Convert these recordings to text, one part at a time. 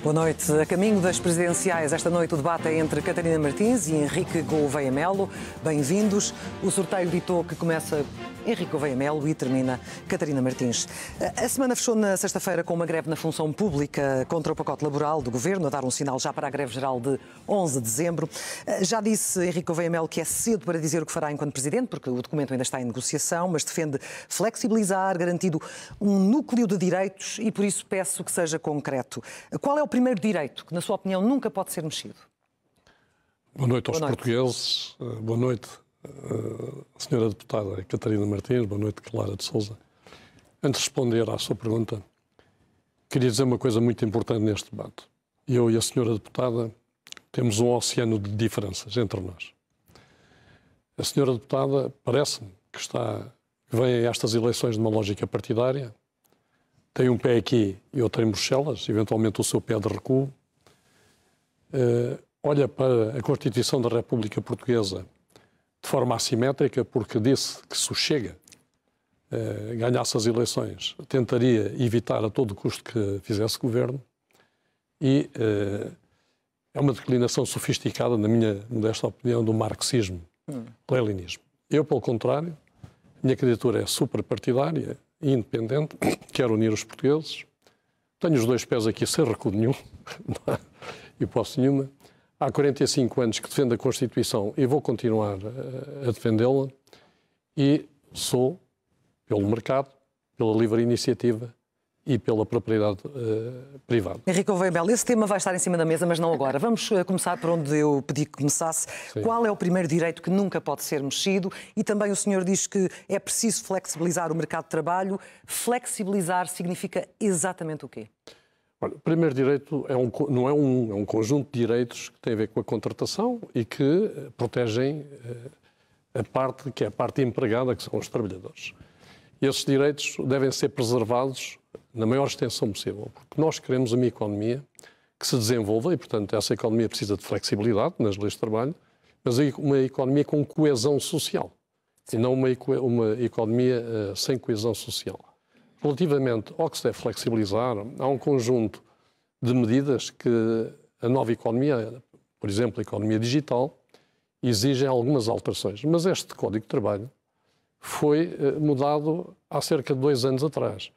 Boa noite. A caminho das presidenciais, esta noite o debate é entre Catarina Martins e Henrique Gouveia Melo. Bem-vindos. O sorteio ditou que começa Henrique Gouveia Melo e termina Catarina Martins. A semana fechou na sexta-feira com uma greve na função pública contra o pacote laboral do Governo, a dar um sinal já para a greve geral de 11 de dezembro. Já disse Henrique Gouveia Melo que é cedo para dizer o que fará enquanto Presidente, porque o documento ainda está em negociação, mas defende flexibilizar, garantindo um núcleo de direitos e por isso peço que seja concreto. Qual é o primeiro direito que, na sua opinião, nunca pode ser mexido? Boa noite aos portugueses. Boa noite, senhora deputada Catarina Martins. Boa noite, Clara de Sousa. Antes de responder à sua pergunta, queria dizer uma coisa muito importante neste debate. Eu e a senhora deputada temos um oceano de diferenças entre nós. A senhora deputada parece-me que vem a estas eleições de uma lógica partidária, tem um pé aqui e outro em Bruxelas, eventualmente o seu pé de recuo, olha para a Constituição da República Portuguesa de forma assimétrica, porque disse que se o Chega ganhasse as eleições, tentaria evitar a todo custo que fizesse governo, e é uma declinação sofisticada, na minha modesta opinião, do marxismo-leninismo. Eu, pelo contrário, a minha candidatura é superpartidária, independente, quero unir os portugueses. Tenho os dois pés aqui sem recuo nenhum, hipótese nenhuma. Há 45 anos que defendo a Constituição e vou continuar a defendê-la. E sou pelo mercado, pela livre iniciativa e pela propriedade privada. Henrique Gouveia Melo, esse tema vai estar em cima da mesa, mas não agora. Vamos começar por onde eu pedi que começasse. Sim. Qual é o primeiro direito que nunca pode ser mexido? E também o senhor diz que é preciso flexibilizar o mercado de trabalho. Flexibilizar significa exatamente o quê? Olha, o primeiro direito é um conjunto de direitos que tem a ver com a contratação e que protegem a parte que é a parte empregada, que são os trabalhadores. E esses direitos devem ser preservados na maior extensão possível, porque nós queremos uma economia que se desenvolva e, portanto, essa economia precisa de flexibilidade nas leis de trabalho, mas uma economia com coesão social, e não uma economia sem coesão social. Relativamente ao que se deve flexibilizar, há um conjunto de medidas que a nova economia, por exemplo, a economia digital, exigem algumas alterações, mas este Código de Trabalho foi mudado há cerca de 2 anos atrás.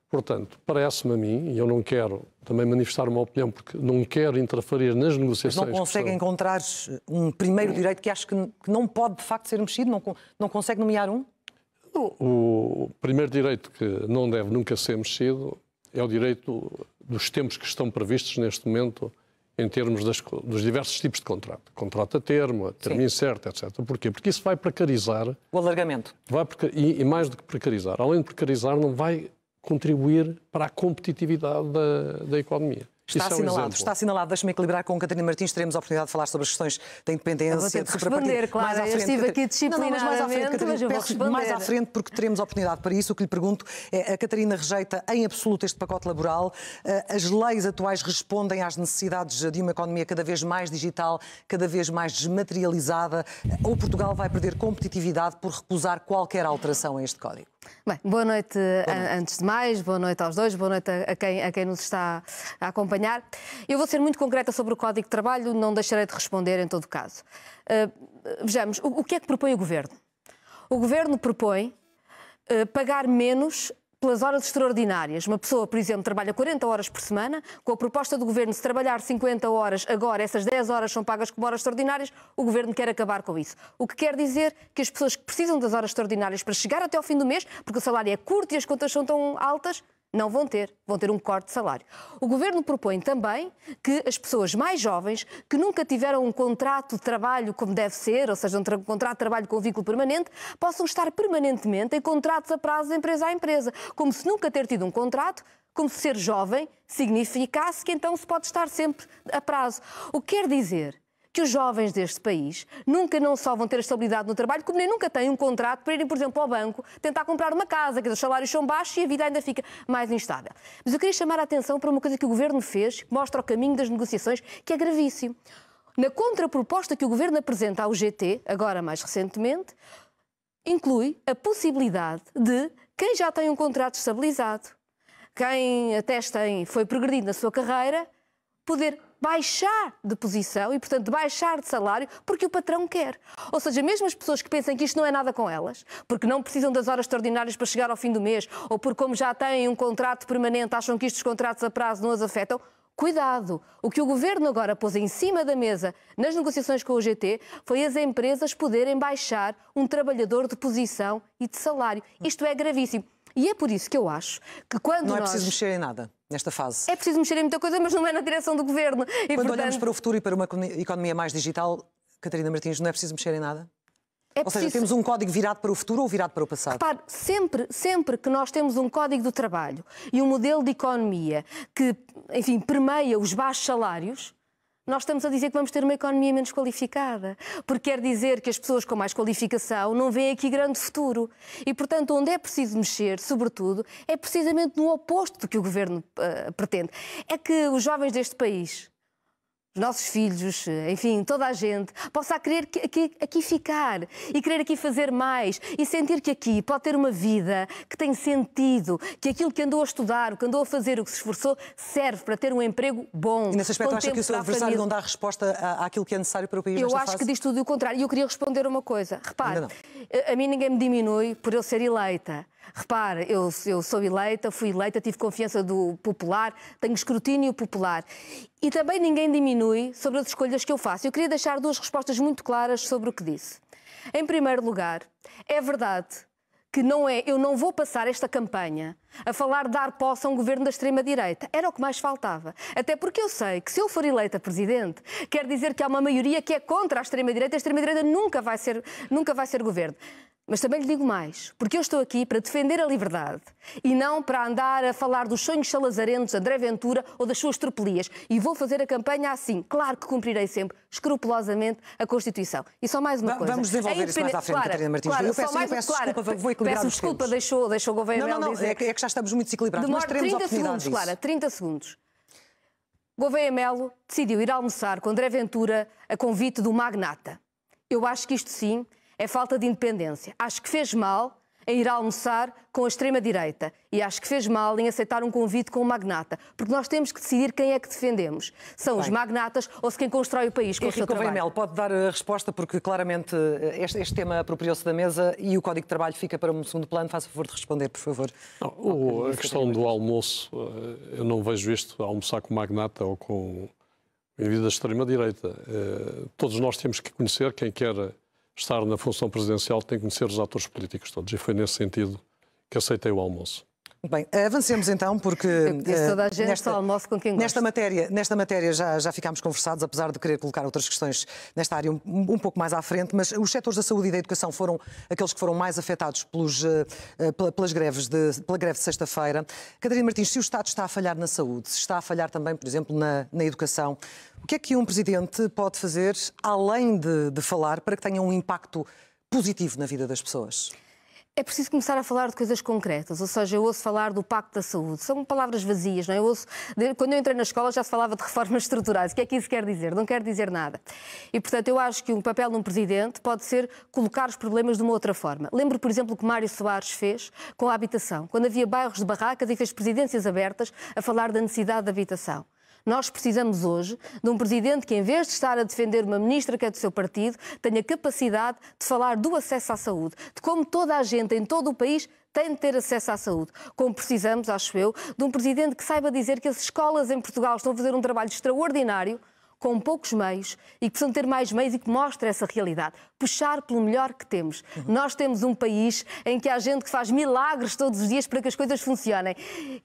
Portanto, parece-me a mim, e eu não quero também manifestar uma opinião, porque não quero interferir nas negociações. Mas não consegue encontrar um primeiro direito que acho que não pode, de facto, ser mexido? Não consegue nomear um? Não, o primeiro direito que não deve nunca ser mexido é o direito dos tempos que estão previstos neste momento em termos dos diversos tipos de contrato. Contrato a termo incerto, etc. Porquê? Porque isso vai precarizar... O alargamento. E mais do que precarizar. Além de precarizar, não vai contribuir para a competitividade da economia. Está assinalado. Deixa-me equilibrar com Catarina Martins. Teremos a oportunidade de falar sobre as questões da independência. Eu vou ter que responder, claro. Eu estive aqui disciplinadamente, mas eu vou responder. Mais à frente, porque teremos a oportunidade para isso. O que lhe pergunto é, a Catarina rejeita em absoluto este pacote laboral. As leis atuais respondem às necessidades de uma economia cada vez mais digital, cada vez mais desmaterializada. Ou Portugal vai perder competitividade por recusar qualquer alteração a este código? Bem, boa noite antes de mais, boa noite aos dois, boa noite a quem nos está a acompanhar. Eu vou ser muito concreta sobre o Código de Trabalho, não deixarei de responder em todo caso. Vejamos, o que é que propõe o Governo? O Governo propõe pagar menos pelas horas extraordinárias. Uma pessoa, por exemplo, trabalha 40 horas por semana, com a proposta do Governo, se trabalhar 50 horas, agora essas 10 horas são pagas como horas extraordinárias, o Governo quer acabar com isso. O que quer dizer que as pessoas que precisam das horas extraordinárias para chegar até ao fim do mês, porque o salário é curto e as contas são tão altas, não vão ter um corte de salário. O Governo propõe também que as pessoas mais jovens, que nunca tiveram um contrato de trabalho como deve ser, ou seja, um contrato de trabalho com vínculo permanente, possam estar permanentemente em contratos a prazo de empresa a empresa, como se nunca ter tido um contrato, como se ser jovem significasse que então se pode estar sempre a prazo. O que quer dizer que os jovens deste país nunca não só vão ter estabilidade no trabalho, como nem nunca têm um contrato para irem, por exemplo, ao banco, tentar comprar uma casa, que os salários são baixos e a vida ainda fica mais instável. Mas eu queria chamar a atenção para uma coisa que o Governo fez, que mostra o caminho das negociações, que é gravíssimo. Na contraproposta que o Governo apresenta ao GT, agora mais recentemente, inclui a possibilidade de quem já tem um contrato estabilizado, quem até foi progredido na sua carreira, poder baixar de posição e, portanto, baixar de salário porque o patrão quer. Ou seja, mesmo as pessoas que pensam que isto não é nada com elas, porque não precisam das horas extraordinárias para chegar ao fim do mês, ou porque, como já têm um contrato permanente, acham que estes contratos a prazo não as afetam, cuidado! O que o Governo agora pôs em cima da mesa nas negociações com o UGT foi as empresas poderem baixar um trabalhador de posição e de salário. Isto é gravíssimo. E é por isso que eu acho que quando Não é preciso mexer em nada nesta fase. É preciso mexer em muita coisa, mas não é na direção do Governo. E, quando olhamos para o futuro e para uma economia mais digital, Catarina Martins, não é preciso mexer em nada? Ou seja, temos um código virado para o futuro ou virado para o passado? Repare, sempre que nós temos um código do trabalho e um modelo de economia que, enfim, permeia os baixos salários, nós estamos a dizer que vamos ter uma economia menos qualificada, porque quer dizer que as pessoas com mais qualificação não veem aqui grande futuro. E, portanto, onde é preciso mexer, sobretudo, é precisamente no oposto do que o Governo pretende. É que os jovens deste país, os nossos filhos, enfim, toda a gente, possa querer aqui ficar e querer aqui fazer mais e sentir que aqui pode ter uma vida que tem sentido, que aquilo que andou a estudar, o que andou a fazer, o que se esforçou, serve para ter um emprego bom. E nesse aspecto acha que o seu adversário não dá resposta àquilo que é necessário para o país nesta fase? Eu acho que diz tudo o contrário. E eu queria responder uma coisa. Repare, a mim ninguém me diminui por eu ser eleita. Repare, eu sou eleita, fui eleita, tive confiança do popular, tenho escrutínio popular. E também ninguém diminui sobre as escolhas que eu faço. Eu queria deixar duas respostas muito claras sobre o que disse. Em primeiro lugar, é verdade que eu não vou passar esta campanha a falar de dar posse a um governo da extrema-direita. Era o que mais faltava. Até porque eu sei que se eu for eleita presidente, quer dizer que há uma maioria que é contra a extrema-direita nunca vai ser governo. Mas também lhe digo mais, porque eu estou aqui para defender a liberdade e não para andar a falar dos sonhos salazarentos de André Ventura ou das suas tropelias. E vou fazer a campanha assim. Claro que cumprirei sempre, escrurulosamente, a Constituição. E só mais uma coisa. Vamos desenvolver isso mais à frente, Catarina Martins. Eu peço desculpa, vou equilibrar os tempos. Deixou o Gouveia Melo dizer. É que já estamos muito desequilibrados. Nós teremos 30 segundos, Clara, 30 segundos. Gouveia Melo decidiu ir almoçar com André Ventura a convite do magnata. Eu acho que isto sim é falta de independência. Acho que fez mal em ir almoçar com a extrema-direita e acho que fez mal em aceitar um convite com o magnata, porque nós temos que decidir quem é que defendemos. São os magnatas ou se quem constrói o país com o seu trabalho. Henrique Gouveia Melo pode dar a resposta, porque claramente este tema apropriou-se da mesa e o Código de Trabalho fica para um segundo plano. Faça favor de responder, por favor. Não, a questão do almoço, eu não vejo isto a almoçar com o magnata ou com o indivíduo da extrema-direita. Todos nós temos que conhecer quem quer estar na função presidencial, tem que conhecer os atores políticos todos. E foi nesse sentido que aceitei o almoço. Bem, avancemos então, porque toda a gente só almoça com quem gosta. Nesta matéria já ficámos conversados, apesar de querer colocar outras questões nesta área um pouco mais à frente, mas os setores da saúde e da educação foram aqueles que foram mais afetados pela greve de sexta-feira. Catarina Martins, se o Estado está a falhar na saúde, se está a falhar também, por exemplo, na educação, o que é que um Presidente pode fazer, além de falar, para que tenha um impacto positivo na vida das pessoas? É preciso começar a falar de coisas concretas, ou seja, eu ouço falar do Pacto da Saúde. São palavras vazias, não é? Quando eu entrei na escola já se falava de reformas estruturais. O que é que isso quer dizer? Não quer dizer nada. E, portanto, eu acho que um papel de um Presidente pode ser colocar os problemas de uma outra forma. Lembro, por exemplo, o que Mário Soares fez com a habitação, quando havia bairros de barracas e fez presidências abertas a falar da necessidade de habitação. Nós precisamos hoje de um Presidente que, em vez de estar a defender uma ministra que é do seu partido, tenha capacidade de falar do acesso à saúde, de como toda a gente em todo o país tem de ter acesso à saúde. Como precisamos, acho eu, de um Presidente que saiba dizer que as escolas em Portugal estão a fazer um trabalho extraordinário, com poucos meios e que precisam ter mais meios e que mostre essa realidade. Puxar pelo melhor que temos. Nós temos um país em que há gente que faz milagres todos os dias para que as coisas funcionem.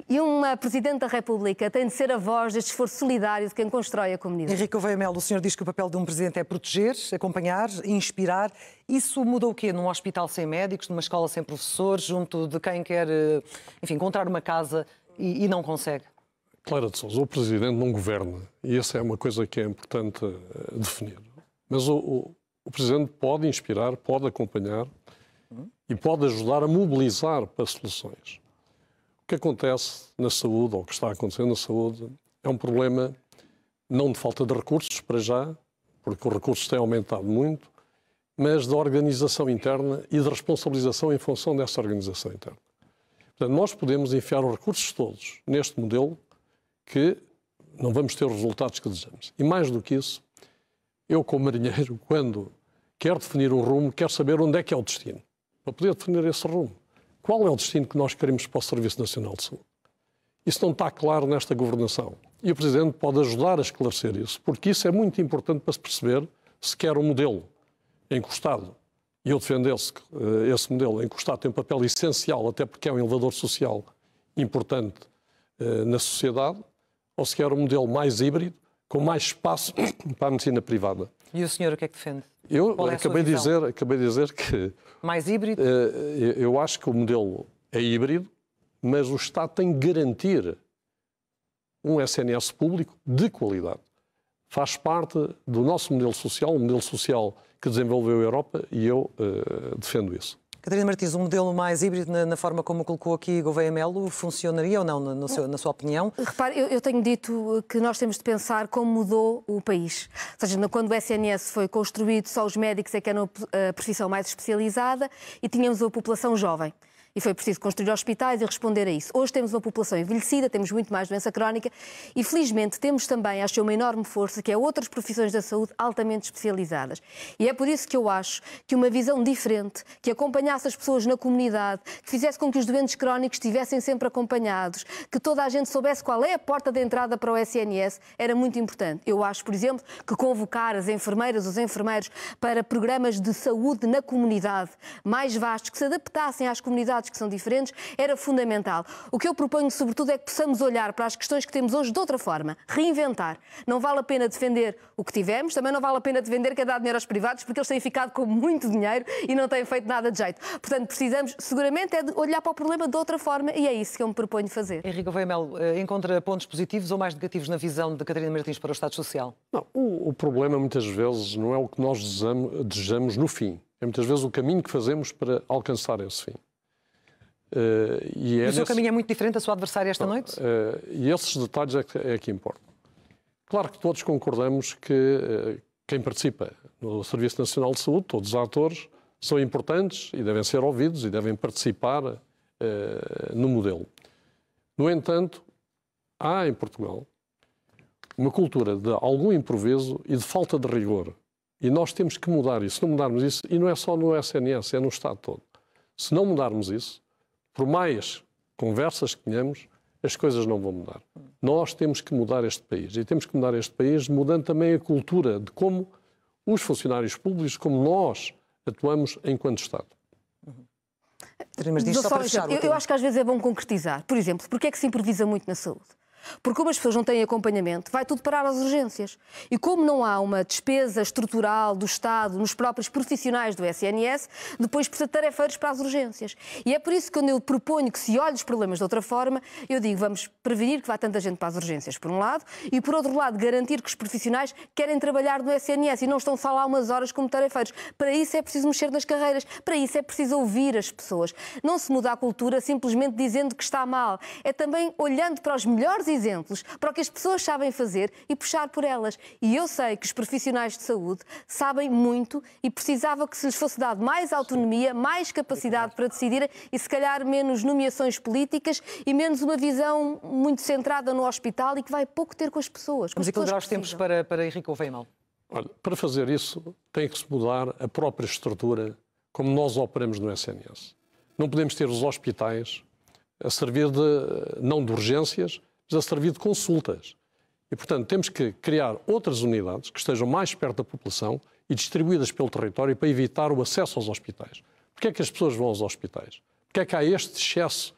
E uma Presidente da República tem de ser a voz deste esforço solidário de quem constrói a comunidade. Henrique Gouveia Melo, o senhor diz que o papel de um Presidente é proteger, acompanhar, inspirar. Isso mudou o quê? Num hospital sem médicos, numa escola sem professores, junto de quem quer, enfim, encontrar uma casa e não consegue? Clara de Sousa, o Presidente não governa, e essa é uma coisa que é importante definir. Mas o Presidente pode inspirar, pode acompanhar e pode ajudar a mobilizar para soluções. O que acontece na saúde, ou o que está acontecendo na saúde, é um problema não de falta de recursos, para já, porque os recursos têm aumentado muito, mas de organização interna e de responsabilização em função dessa organização interna. Portanto, nós podemos enfiar os recursos todos neste modelo que não vamos ter os resultados que desejamos. E mais do que isso, eu como marinheiro, quando quero definir um rumo, quero saber onde é que é o destino, para poder definir esse rumo. Qual é o destino que nós queremos para o Serviço Nacional de Saúde? Isso não está claro nesta governação. E o Presidente pode ajudar a esclarecer isso, porque isso é muito importante para se perceber se quer um modelo em que o Estado, e eu defendo esse modelo, em que o Estado tem um papel essencial, até porque é um elevador social importante na sociedade, ou se quer um modelo mais híbrido, com mais espaço para a medicina privada. E o senhor o que é que defende? Eu acabei de dizer que... Mais híbrido? Eu acho que o modelo é híbrido, mas o Estado tem que garantir um SNS público de qualidade. Faz parte do nosso modelo social, um modelo social que desenvolveu a Europa, e eu defendo isso. Catarina Martins, um modelo mais híbrido na forma como colocou aqui Gouveia Melo, funcionaria ou não, na sua opinião? Repare, eu tenho dito que nós temos de pensar como mudou o país. Ou seja, quando o SNS foi construído, só os médicos é que eram a profissão mais especializada e tínhamos a população jovem. E foi preciso construir hospitais e responder a isso. Hoje temos uma população envelhecida, temos muito mais doença crónica e, felizmente, temos também, acho eu, uma enorme força, que é outras profissões da saúde altamente especializadas. E é por isso que eu acho que uma visão diferente, que acompanhasse as pessoas na comunidade, que fizesse com que os doentes crónicos estivessem sempre acompanhados, que toda a gente soubesse qual é a porta de entrada para o SNS, era muito importante. Eu acho, por exemplo, que convocar as enfermeiras, os enfermeiros, para programas de saúde na comunidade mais vastos, que se adaptassem às comunidades que são diferentes, era fundamental. O que eu proponho, sobretudo, é que possamos olhar para as questões que temos hoje de outra forma, reinventar. Não vale a pena defender o que tivemos, também não vale a pena defender que é dar dinheiro aos privados, porque eles têm ficado com muito dinheiro e não têm feito nada de jeito. Portanto, precisamos, seguramente, é de olhar para o problema de outra forma e é isso que eu me proponho fazer. Henrique Gouveia Melo, encontra pontos positivos ou mais negativos na visão de Catarina Martins para o Estado Social? Não, o problema, muitas vezes, não é o que nós desejamos no fim. É, muitas vezes, o caminho que fazemos para alcançar esse fim. E o seu caminho é muito diferente da sua adversária esta noite? E esses detalhes é que importam. Claro que todos concordamos que quem participa no Serviço Nacional de Saúde, todos os atores, são importantes e devem ser ouvidos e devem participar no modelo. No entanto, há em Portugal uma cultura de algum improviso e de falta de rigor. E nós temos que mudar isso. Se não mudarmos isso, e não é só no SNS, é no Estado todo. Se não mudarmos isso, por mais conversas que tenhamos, as coisas não vão mudar. Nós temos que mudar este país. E temos que mudar este país mudando também a cultura de como os funcionários públicos, como nós atuamos enquanto Estado. Eu acho que às vezes é bom concretizar. Por exemplo, porque é que se improvisa muito na saúde? Porque como as pessoas não têm acompanhamento, vai tudo parar às urgências. E como não há uma despesa estrutural do Estado nos próprios profissionais do SNS, depois precisa de tarefeiros para as urgências. E é por isso que quando eu proponho que se olhe os problemas de outra forma, eu digo, vamos prevenir que vá tanta gente para as urgências, por um lado, e por outro lado, garantir que os profissionais querem trabalhar no SNS e não estão só lá umas horas como tarefeiros. Para isso é preciso mexer nas carreiras, para isso é preciso ouvir as pessoas. Não se muda a cultura simplesmente dizendo que está mal. É também olhando para os melhores exemplos, para o que as pessoas sabem fazer e puxar por elas. E eu sei que os profissionais de saúde sabem muito e precisava que se lhes fosse dado mais autonomia, mais capacidade para decidirem e se calhar menos nomeações políticas e menos uma visão muito centrada no hospital e que vai pouco ter com as pessoas. Vamos equilibrar os tempos para Henrique Gouveia Melo. Olha, para fazer isso tem que se mudar a própria estrutura como nós operamos no SNS. Não podemos ter os hospitais a servir não de urgências, mas a servir de consultas. E, portanto, temos que criar outras unidades que estejam mais perto da população e distribuídas pelo território para evitar o acesso aos hospitais. Porquê é que as pessoas vão aos hospitais? Porquê é que há este excesso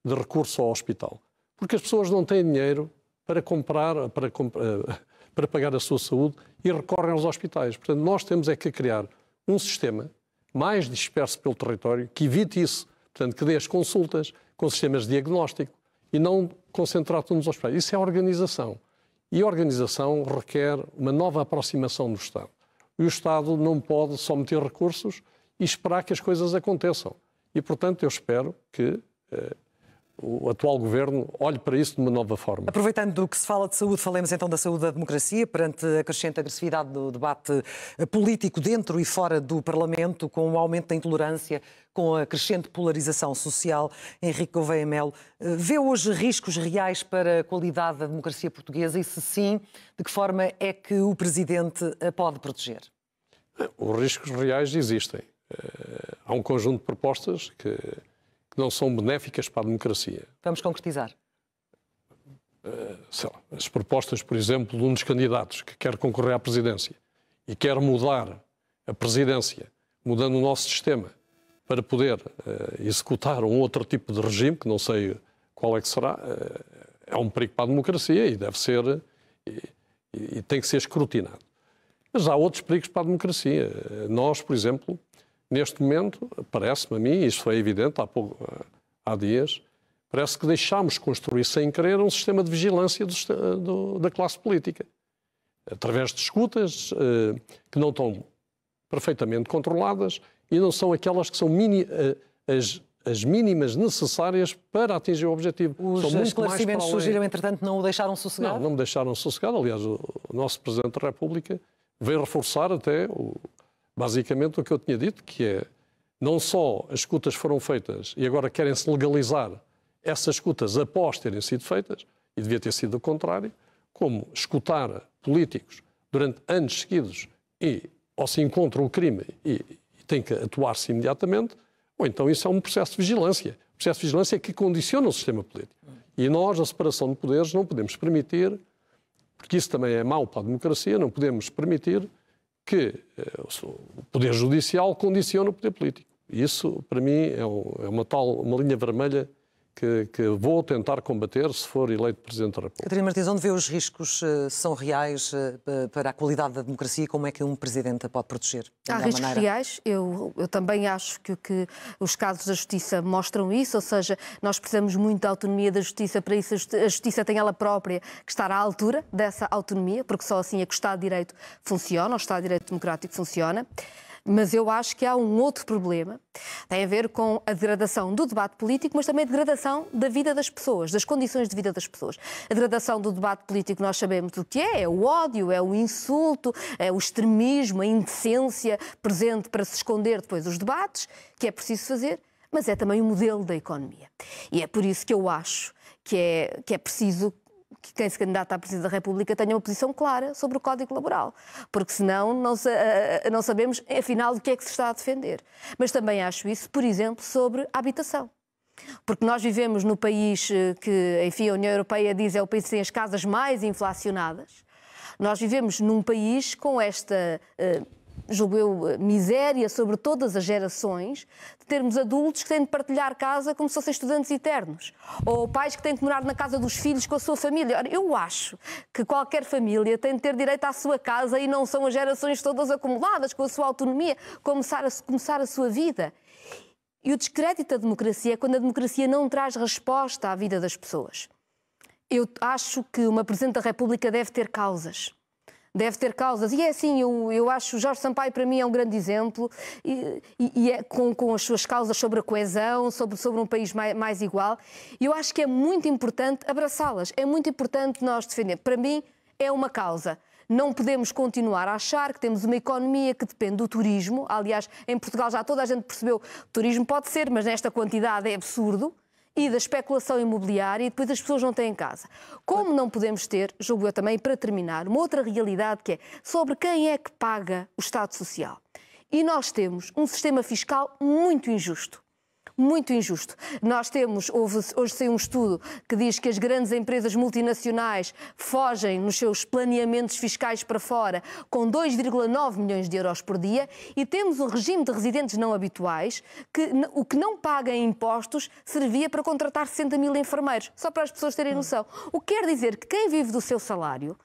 de recurso ao hospital? Porque as pessoas não têm dinheiro para pagar a sua saúde e recorrem aos hospitais. Portanto, nós temos é que criar um sistema mais disperso pelo território que evite isso. Portanto, que dê as consultas com sistemas de diagnóstico e não concentrar tudo nos hospitais. Isso é organização. E a organização requer uma nova aproximação do Estado. E o Estado não pode só meter recursos e esperar que as coisas aconteçam. E, portanto, eu espero que o atual governo olhe para isso de uma nova forma. Aproveitando que se fala de saúde, falemos então da saúde da democracia, perante a crescente agressividade do debate político dentro e fora do Parlamento, com o aumento da intolerância, com a crescente polarização social. Henrique Gouveia Melo, vê hoje riscos reais para a qualidade da democracia portuguesa e, se sim, de que forma é que o Presidente a pode proteger? Os riscos reais existem. Há um conjunto de propostas que não são benéficas para a democracia. Vamos concretizar. As propostas, por exemplo, de um dos candidatos que quer concorrer à presidência e quer mudar a presidência, mudando o nosso sistema, para poder executar um outro tipo de regime, que não sei qual é que será, é um perigo para a democracia e deve ser, e tem que ser escrutinado. Mas há outros perigos para a democracia. Nós, por exemplo, neste momento, parece-me a mim, isto foi evidente há dias, parece que deixámos construir sem querer um sistema de vigilância da classe política. Através de escutas que não estão perfeitamente controladas e não são aquelas que são as mínimas necessárias para atingir o objetivo. Os esclarecimentos surgiram, entretanto, não o deixaram sossegado? Não me deixaram sossegado. Aliás, o nosso Presidente da República veio reforçar até basicamente o que eu tinha dito, que é não só as escutas foram feitas e agora querem-se legalizar essas escutas após terem sido feitas, e devia ter sido o contrário, como escutar políticos durante anos seguidos e ou se encontram o crime e tem que atuar-se imediatamente, ou então isso é um processo de vigilância. Um processo de vigilância que condiciona o sistema político. E nós, a separação de poderes, não podemos permitir, porque isso também é mau para a democracia, não podemos permitir que o poder judicial condicione o poder político. Isso, para mim, é uma linha vermelha que vou tentar combater se for eleito Presidente da República. Catarina Martins, onde vê os riscos são reais para a qualidade da democracia e como é que um Presidente a pode proteger? Há riscos reais. Eu também acho que os casos da Justiça mostram isso, ou seja, nós precisamos muito da autonomia da Justiça, para isso a Justiça tem ela própria que estar à altura dessa autonomia, porque só assim é que o Estado de Direito funciona, o Estado de Direito democrático funciona. Mas eu acho que há um outro problema, tem a ver com a degradação do debate político, mas também a degradação da vida das pessoas, das condições de vida das pessoas. A degradação do debate político nós sabemos do que é o ódio, é o insulto, é o extremismo, a indecência presente para se esconder depois dos debates, que é preciso fazer, mas é também o modelo da economia. E é por isso que eu acho que é preciso que quem se candidata à Presidência da República tenha uma posição clara sobre o Código Laboral, porque senão não sabemos, afinal, do que é que se está a defender. Mas também acho isso, por exemplo, sobre a habitação. Porque nós vivemos no país que, enfim, a União Europeia diz é o país que tem as casas mais inflacionadas. Nós vivemos num país com esta julgo eu, miséria sobre todas as gerações, de termos adultos que têm de partilhar casa como se fossem estudantes eternos, ou pais que têm que morar na casa dos filhos com a sua família. Ora, eu acho que qualquer família tem de ter direito à sua casa e não são as gerações todas acumuladas com a sua autonomia, começar a sua vida. E o descrédito da democracia é quando a democracia não traz resposta à vida das pessoas. Eu acho que uma Presidente da República deve ter causas. Deve ter causas. E é assim, eu acho, Jorge Sampaio para mim é um grande exemplo, e é com as suas causas sobre a coesão, sobre um país mais igual. E eu acho que é muito importante abraçá-las, é muito importante nós defender. Para mim é uma causa. Não podemos continuar a achar que temos uma economia que depende do turismo. Aliás, em Portugal já toda a gente percebeu que o turismo pode ser, mas nesta quantidade é absurdo. E da especulação imobiliária, e depois as pessoas não têm casa. Como não podemos ter, julgo eu também, para terminar, uma outra realidade que é sobre quem é que paga o Estado Social. E nós temos um sistema fiscal muito injusto. Muito injusto. Nós temos, hoje saiu um estudo que diz que as grandes empresas multinacionais fogem nos seus planeamentos fiscais para fora com 2,9 milhões de euros por dia, e temos um regime de residentes não habituais que o que não paga em impostos servia para contratar 60 mil enfermeiros, só para as pessoas terem noção. O que quer dizer que quem vive do seu salário,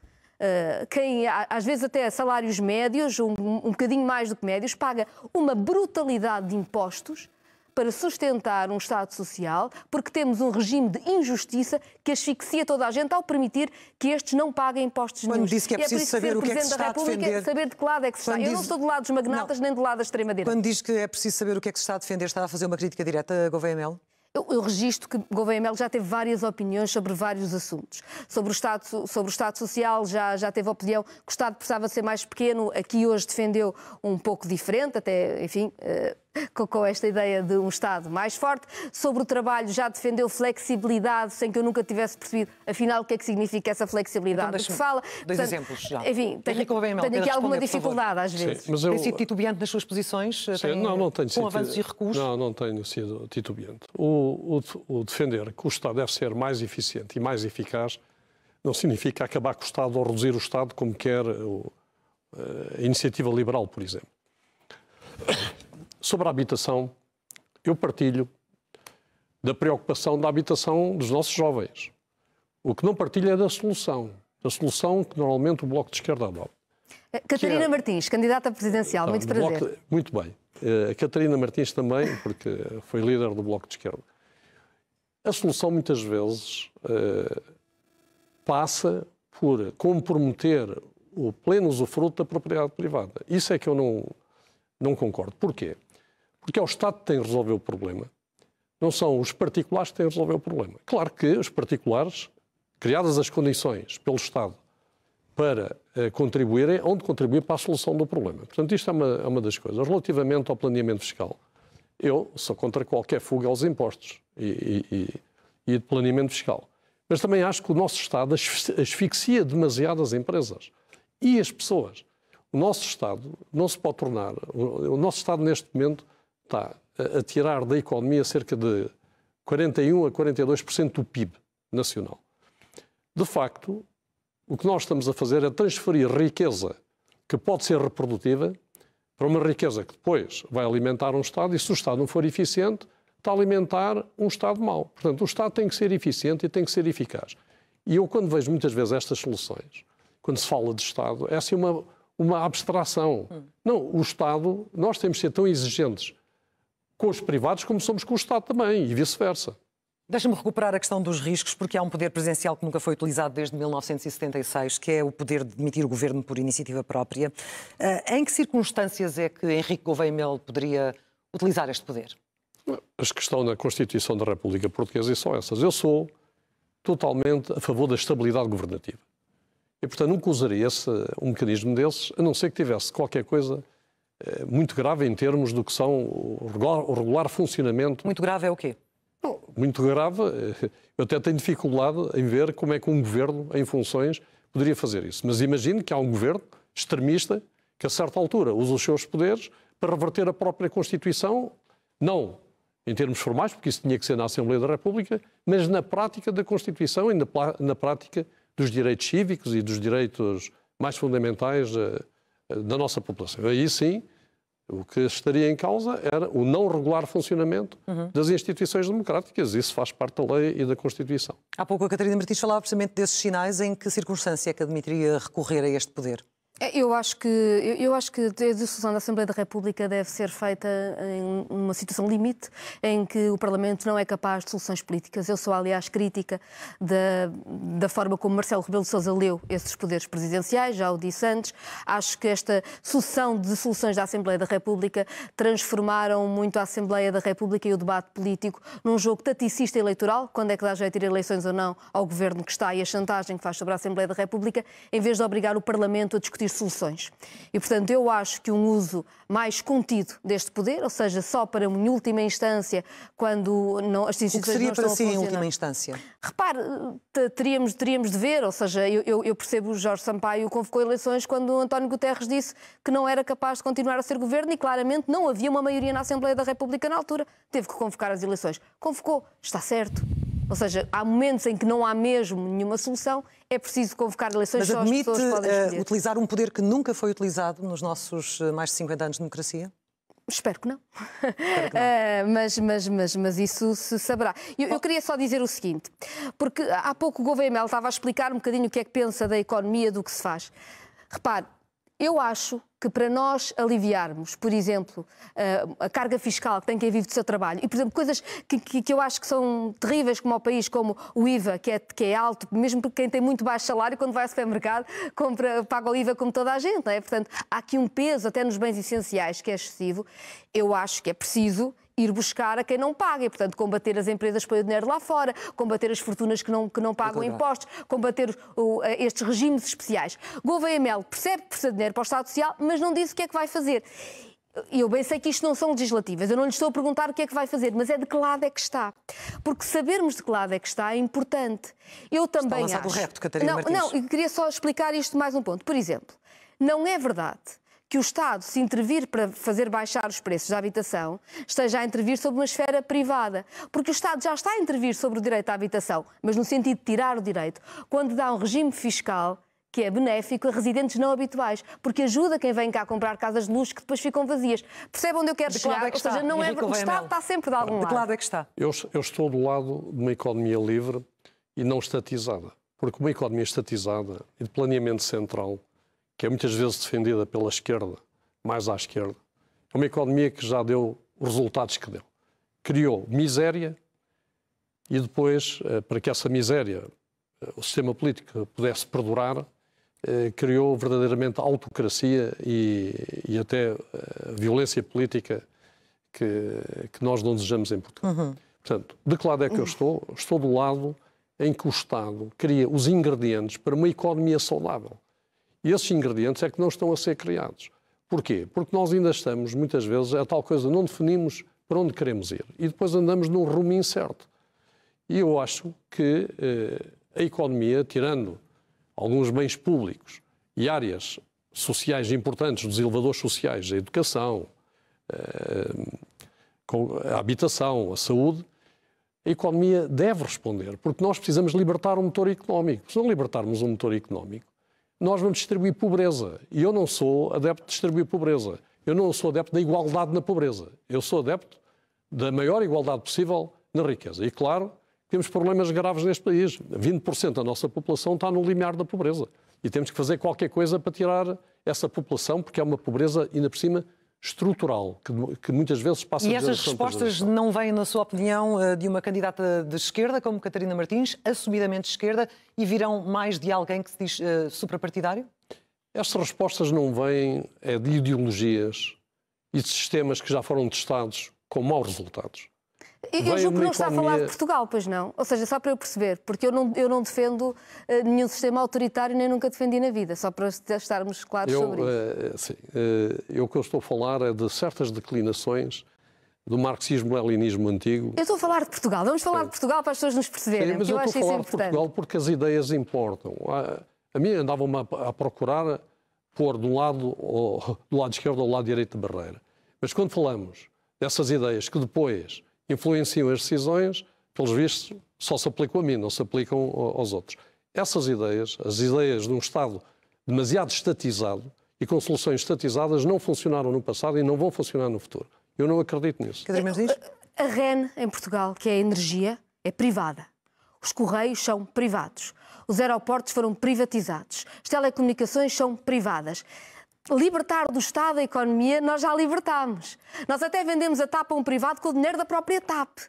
quem às vezes até salários médios, um bocadinho mais do que médios, paga uma brutalidade de impostos para sustentar um Estado Social, porque temos um regime de injustiça que asfixia toda a gente ao permitir que estes não paguem impostos nenhum. Quando disse que é preciso saber o que é que se está a defender... saber de que lado é que se está. Eu não estou do lado dos magnatas nem do lado da extrema-direita. Quando diz que é preciso saber o que é que se está a defender, está a fazer uma crítica direta a Gouveia Melo? Eu registro que Gouveia Melo já teve várias opiniões sobre vários assuntos. Sobre o Estado Social já teve opinião que o Estado precisava ser mais pequeno. Aqui hoje defendeu um pouco diferente, até, enfim, com esta ideia de um Estado mais forte. Sobre o trabalho já defendeu flexibilidade, sem que eu nunca tivesse percebido, afinal, o que é que significa essa flexibilidade. Então, fala. Dois exemplos já. Enfim, tenho aqui alguma dificuldade às vezes. Sim, mas tem sido titubeante nas suas posições? Não tenho sido. Com avanços e recuos? Não tenho sido titubeante. O defender que o Estado deve ser mais eficiente e mais eficaz não significa acabar com o Estado ou reduzir o Estado, como quer a iniciativa liberal, por exemplo. Sobre a habitação, eu partilho da preocupação da habitação dos nossos jovens. O que não partilho é da solução que normalmente o Bloco de Esquerda adota. Catarina Martins, candidata presidencial, muito prazer. Muito bem. A Catarina Martins também, porque foi líder do Bloco de Esquerda. A solução, muitas vezes, passa por comprometer o pleno usufruto da propriedade privada. Isso é que eu não concordo. Porquê? Porque é o Estado que tem que resolver o problema. Não são os particulares que têm que resolver o problema. Claro que os particulares, criadas as condições pelo Estado para contribuírem, hão de contribuir para a solução do problema. Portanto, isto é uma das coisas. Relativamente ao planeamento fiscal, eu sou contra qualquer fuga aos impostos e de planeamento fiscal. Mas também acho que o nosso Estado asfixia demasiado as empresas e as pessoas. O nosso Estado não se pode tornar... O nosso Estado, neste momento, está a tirar da economia cerca de 41% a 42% do PIB nacional. De facto, o que nós estamos a fazer é transferir riqueza que pode ser reprodutiva para uma riqueza que depois vai alimentar um Estado e, se o Estado não for eficiente, está a alimentar um Estado mau. Portanto, o Estado tem que ser eficiente e tem que ser eficaz. E eu, quando vejo muitas vezes estas soluções, quando se fala de Estado, é assim uma abstração. Não, o Estado, nós temos de ser tão exigentes com os privados como somos com o Estado também, e vice-versa. Deixa-me recuperar a questão dos riscos, porque há um poder presidencial que nunca foi utilizado desde 1976, que é o poder de demitir o governo por iniciativa própria. Em que circunstâncias é que Henrique Gouveia Melo poderia utilizar este poder? As que estão na Constituição da República Portuguesa são essas. Eu sou totalmente a favor da estabilidade governativa. E, portanto, nunca usaria um mecanismo desses, a não ser que tivesse qualquer coisa muito grave em termos do que são o regular funcionamento. Muito grave é o quê? Não, muito grave. Eu até tenho dificuldade em ver como é que um governo em funções poderia fazer isso. Mas imagino que há um governo extremista que, a certa altura, usa os seus poderes para reverter a própria Constituição, não em termos formais, porque isso tinha que ser na Assembleia da República, mas na prática da Constituição e na prática dos direitos cívicos e dos direitos mais fundamentais da nossa população. Aí sim, o que estaria em causa era o não regular funcionamento das instituições democráticas. Isso faz parte da lei e da Constituição. Há pouco a Catarina Martins falava precisamente desses sinais. Em que circunstância é que admitiria recorrer a este poder? Eu acho que a dissolução da Assembleia da República deve ser feita em uma situação limite em que o Parlamento não é capaz de soluções políticas. Eu sou, aliás, crítica da forma como Marcelo Rebelo de Sousa leu esses poderes presidenciais, já o disse antes. Acho que esta sucessão de soluções da Assembleia da República transformaram muito a Assembleia da República e o debate político num jogo taticista eleitoral, quando é que dá jeito de ir a eleições ou não ao governo que está e a chantagem que faz sobre a Assembleia da República, em vez de obrigar o Parlamento a discutir soluções. E, portanto, eu acho que um uso mais contido deste poder, ou seja, só para uma última instância, quando as instituições não estão a funcionar. O que seria para si em última instância? Repare, teríamos de ver, ou seja, eu percebo o Jorge Sampaio convocou eleições quando o António Guterres disse que não era capaz de continuar a ser governo e claramente não havia uma maioria na Assembleia da República na altura. Teve que convocar as eleições. Convocou, está certo. Ou seja, há momentos em que não há mesmo nenhuma solução, é preciso convocar eleições. Mas só as pessoas podem escolher. admite utilizar um poder que nunca foi utilizado nos nossos mais de 50 anos de democracia? Espero que não. Mas isso se saberá. Eu queria só dizer o seguinte, porque há pouco o Gouveia Melo estava a explicar um bocadinho o que é que pensa da economia, do que se faz. Repare, eu acho que para nós aliviarmos, por exemplo, a carga fiscal que tem quem vive do seu trabalho, e, por exemplo, coisas que eu acho que são terríveis como ao país, como o IVA, que é alto, mesmo porque quem tem muito baixo salário, quando vai ao supermercado, paga o IVA como toda a gente, não é? Portanto, há aqui um peso, até nos bens essenciais, que é excessivo. Eu acho que é preciso ir buscar a quem não paga e, portanto, combater as empresas que põem o dinheiro lá fora, combater as fortunas que não pagam impostos, combater estes regimes especiais. Gouveia Melo percebe que precisa de dinheiro para o Estado Social, mas não disse o que é que vai fazer. Eu bem sei que isto não são legislativas, eu não lhe estou a perguntar o que é que vai fazer, mas é de que lado é que está. Porque sabermos de que lado é que está é importante. Eu também acho... Está lançado o repto, Catarina Martins. Não, eu queria só explicar isto mais um ponto. Por exemplo, não é verdade que o Estado, se intervir para fazer baixar os preços da habitação, esteja a intervir sobre uma esfera privada. Porque o Estado já está a intervir sobre o direito à habitação, mas no sentido de tirar o direito, quando dá um regime fiscal que é benéfico a residentes não habituais, porque ajuda quem vem cá comprar casas de luxo que depois ficam vazias. Percebe onde eu quero chegar? Ou seja, não é... o Estado está sempre de algum lado. De que lado é que está? Eu estou do lado de uma economia livre e não estatizada. Porque uma economia estatizada e de planeamento central, que é muitas vezes defendida pela esquerda, mais à esquerda, é uma economia que já deu os resultados que deu. Criou miséria e depois, para que essa miséria, o sistema político pudesse perdurar, criou verdadeiramente autocracia e até violência política que nós não desejamos em Portugal. Portanto, de que lado é que eu estou? Estou do lado em que o Estado cria os ingredientes para uma economia saudável. E esses ingredientes é que não estão a ser criados. Porquê? Porque nós ainda estamos, muitas vezes, a tal coisa, não definimos para onde queremos ir. E depois andamos num rumo incerto. E eu acho que a economia, tirando alguns bens públicos e áreas sociais importantes, dos elevadores sociais, a educação, a habitação, a saúde, a economia deve responder, porque nós precisamos libertar o motor económico. Se não libertarmos o motor económico, nós vamos distribuir pobreza. E eu não sou adepto de distribuir pobreza. Eu não sou adepto da igualdade na pobreza. Eu sou adepto da maior igualdade possível na riqueza. E, claro, temos problemas graves neste país. 20% da nossa população está no limiar da pobreza. E temos que fazer qualquer coisa para tirar essa população, porque é uma pobreza, ainda por cima, estrutural, que muitas vezes passa de geração. E estas respostas não vêm, na sua opinião, de uma candidata de esquerda, como Catarina Martins, assumidamente de esquerda, e virão mais de alguém que se diz suprapartidário? Estas respostas não vêm de ideologias e de sistemas que já foram testados com maus resultados. Eu julgo que não está a falar de Portugal, pois não? Ou seja, só para eu perceber, porque eu não defendo nenhum sistema autoritário, nem nunca defendi na vida, só para estarmos claros sobre isso. O que eu estou a falar é de certas declinações do marxismo-leninismo antigo. Eu estou a falar de Portugal. Vamos falar de Portugal para as pessoas nos perceberem, mas eu acho isso importante. Eu estou a falar de Portugal porque as ideias importam. A mim andavam-me a procurar pôr do lado esquerdo ou do lado direito da barreira. Mas quando falamos dessas ideias que depois influenciam as decisões, pelos vistos, só se aplicam a mim, não se aplicam aos outros. Essas ideias, as ideias de um Estado demasiado estatizado e com soluções estatizadas, não funcionaram no passado e não vão funcionar no futuro. Eu não acredito nisso. A REN, em Portugal, que é a energia, é privada. Os correios são privados. Os aeroportos foram privatizados. As telecomunicações são privadas. Libertar do Estado a economia, nós já libertámos. Nós até vendemos a TAP a um privado com o dinheiro da própria TAP.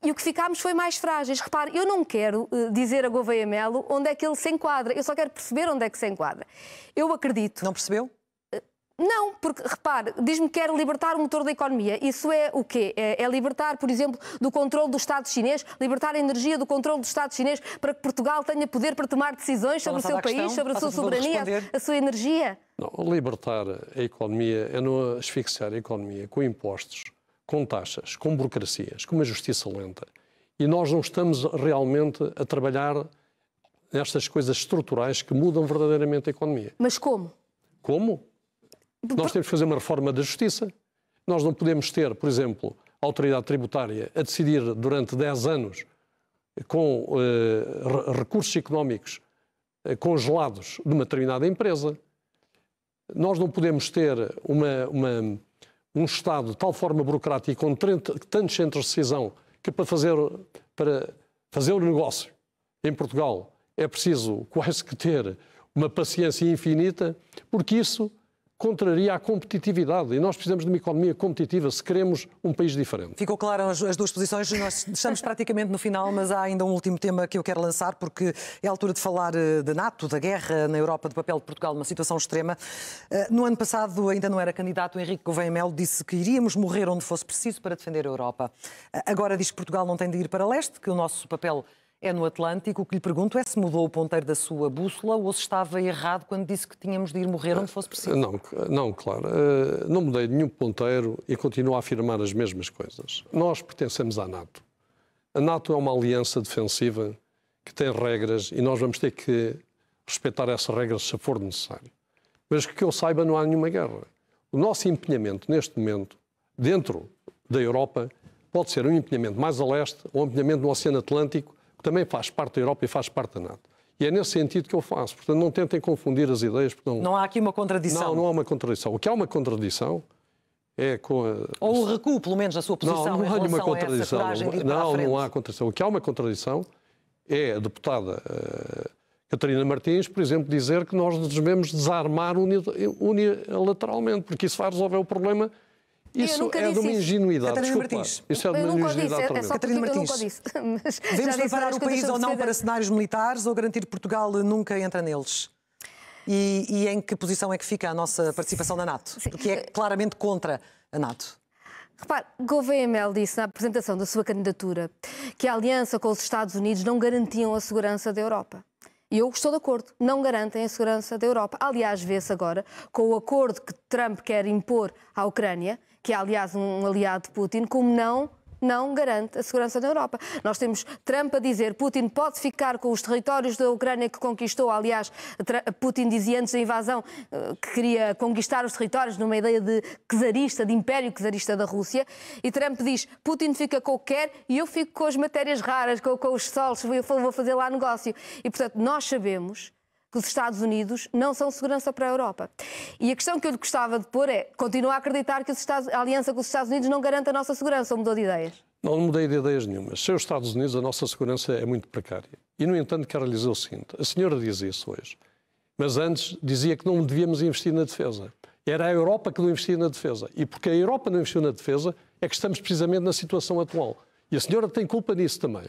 E o que ficámos foi mais frágeis. Repare, eu não quero dizer a Gouveia Melo onde é que ele se enquadra. Eu só quero perceber onde é que se enquadra. Eu acredito... Não percebeu? Não, porque, repare, diz-me que quer libertar o motor da economia. Isso é o quê? É libertar, por exemplo, do controle do Estado chinês, libertar a energia do controle do Estado chinês para que Portugal tenha poder para tomar decisões sobre o seu país, sobre a sua soberania, a sua energia? Não, libertar a economia é não asfixiar a economia com impostos, com taxas, com burocracias, com uma justiça lenta. E nós não estamos realmente a trabalhar nestas coisas estruturais que mudam verdadeiramente a economia. Mas como? Como? Nós temos que fazer uma reforma da justiça. Nós não podemos ter, por exemplo, a autoridade tributária a decidir durante 10 anos com recursos económicos congelados de uma determinada empresa. Nós não podemos ter um Estado de tal forma burocrática, com tantos centros de decisão, que para fazer o negócio em Portugal é preciso quase que ter uma paciência infinita, porque isso contraria a competitividade. E nós precisamos de uma economia competitiva se queremos um país diferente. Ficou claro as duas posições. Nós estamos praticamente no final, mas há ainda um último tema que eu quero lançar, porque é a altura de falar da NATO, da guerra na Europa, do papel de Portugal numa situação extrema. No ano passado, ainda não era candidato, Henrique Gouveia Melo disse que iríamos morrer onde fosse preciso para defender a Europa. Agora diz que Portugal não tem de ir para leste, que o nosso papel é no Atlântico. O que lhe pergunto é se mudou o ponteiro da sua bússola ou se estava errado quando disse que tínhamos de ir morrer onde fosse preciso. Não, claro. Não mudei nenhum ponteiro e continuo a afirmar as mesmas coisas. Nós pertencemos à NATO. A NATO é uma aliança defensiva que tem regras e nós vamos ter que respeitar essas regras se for necessário. Mas que eu saiba, não há nenhuma guerra. O nosso empenhamento, neste momento, dentro da Europa, pode ser um empenhamento mais a leste ou um empenhamento no Oceano Atlântico, também faz parte da Europa e faz parte da NATO. E é nesse sentido que eu faço. Portanto, não tentem confundir as ideias. Não há aqui uma contradição. Não há uma contradição. O que há uma contradição é com a... Ou o recuo, pelo menos, da sua posição não em há nenhuma relação a essa coragem de ir para a frente. Não há contradição. O que há uma contradição é a deputada Catarina Martins, por exemplo, dizer que nós devemos desarmar unilateralmente, porque isso vai resolver o problema. Isso é de uma ingenuidade. Catarina Martins. Isso é de uma ingenuidade. Catarina Martins, devemos preparar o país ou não para cenários militares ou garantir que Portugal nunca entra neles? E em que posição é que fica a nossa participação na NATO? Porque é claramente contra a NATO. Repare, Gouveia Melo disse na apresentação da sua candidatura que a aliança com os Estados Unidos não garantiam a segurança da Europa. E eu estou de acordo, não garantem a segurança da Europa. Aliás, vê-se agora com o acordo que Trump quer impor à Ucrânia, que é, aliás, um aliado de Putin, como não garante a segurança da Europa. Nós temos Trump a dizer que Putin pode ficar com os territórios da Ucrânia que conquistou. Aliás, Putin dizia antes da invasão que queria conquistar os territórios numa ideia de czarista, de império czarista da Rússia. E Trump diz, Putin fica com o que quer e eu fico com as matérias raras, com os solos, vou fazer lá negócio. E, portanto, nós sabemos que os Estados Unidos não são segurança para a Europa. E a questão que eu lhe gostava de pôr é, continua a acreditar que a aliança com os Estados Unidos não garante a nossa segurança, ou mudou de ideias? Não mudei de ideias nenhumas. Sem os Estados Unidos, a nossa segurança é muito precária. E, no entanto, quero lhe dizer o seguinte, a senhora diz isso hoje, mas antes dizia que não devíamos investir na defesa. Era a Europa que não investia na defesa. E porque a Europa não investiu na defesa, é que estamos precisamente na situação atual. E a senhora tem culpa nisso também.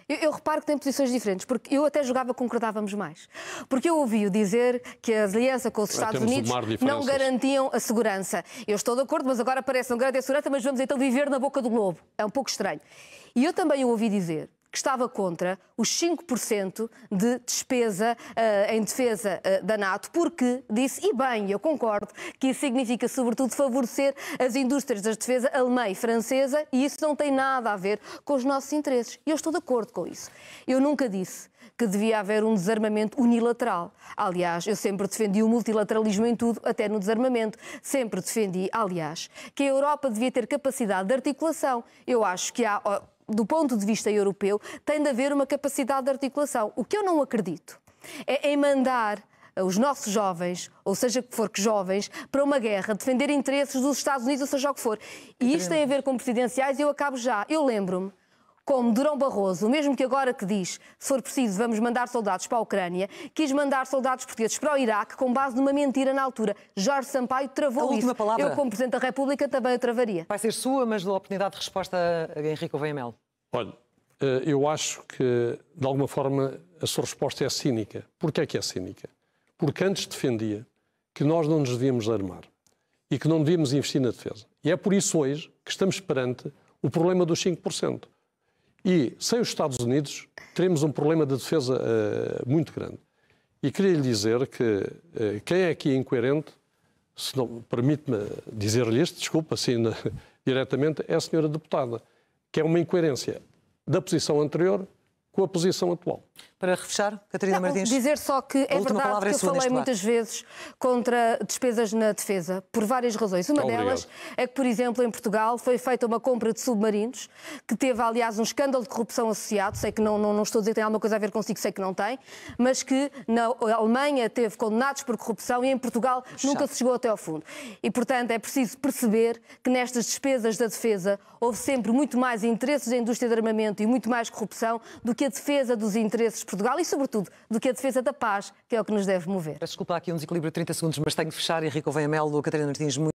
Eu reparo que tem posições diferentes, porque eu até jogava que concordávamos mais. Porque eu ouvi-o dizer que a aliança com os Estados Unidos não garantiam a segurança. Eu estou de acordo, mas agora parece não garantir a segurança, mas vamos então viver na boca do globo. É um pouco estranho. E eu também o ouvi dizer que estava contra os 5% de despesa em defesa da NATO, porque disse, e bem, eu concordo, que isso significa, sobretudo, favorecer as indústrias da defesa alemã e francesa, e isso não tem nada a ver com os nossos interesses. E eu estou de acordo com isso. Eu nunca disse que devia haver um desarmamento unilateral. Aliás, eu sempre defendi o multilateralismo em tudo, até no desarmamento. Sempre defendi, aliás, que a Europa devia ter capacidade de articulação. Eu acho que há... do ponto de vista europeu, tem de haver uma capacidade de articulação. O que eu não acredito é em mandar os nossos jovens, ou seja que for que jovens, para uma guerra, defender interesses dos Estados Unidos, ou seja o que for. E isto tem a ver com presidenciais e eu acabo já. Eu lembro-me como Durão Barroso, o mesmo que agora que diz, se for preciso, vamos mandar soldados para a Ucrânia, quis mandar soldados portugueses para o Iraque com base numa mentira na altura. Jorge Sampaio travou isso. Eu, como Presidente da República, também a travaria. Vai ser sua, mas dou a oportunidade de resposta a Henrique Gouveia Melo. Olha, eu acho que, de alguma forma, a sua resposta é cínica. Porquê é que é cínica? Porque antes defendia que nós não nos devíamos armar e que não devíamos investir na defesa. E é por isso hoje que estamos perante o problema dos 5%. E, sem os Estados Unidos, teremos um problema de defesa muito grande. E queria lhe dizer que quem é aqui incoerente, se não permite-me dizer-lhe isto, desculpa, assim, diretamente, é a senhora deputada, que é uma incoerência da posição anterior com a posição atual. Para refechar, Catarina Martins. Dizer só que é verdade que eu falei muitas vezes contra despesas na defesa, por várias razões. Uma delas é que, por exemplo, em Portugal foi feita uma compra de submarinos, que teve, aliás, um escândalo de corrupção associado. Sei que não estou a dizer que tem alguma coisa a ver consigo, sei que não tem, mas que na Alemanha teve condenados por corrupção e em Portugal nunca se chegou até ao fundo. E, portanto, é preciso perceber que nestas despesas da defesa houve sempre muito mais interesses da indústria de armamento e muito mais corrupção do que a defesa dos interesses de Portugal e, sobretudo, do que a defesa da paz, que é o que nos deve mover. Peço desculpa, há aqui um desequilíbrio de 30 segundos, mas tenho que fechar. Henrique Gouveia Melo, Catarina Martins, muito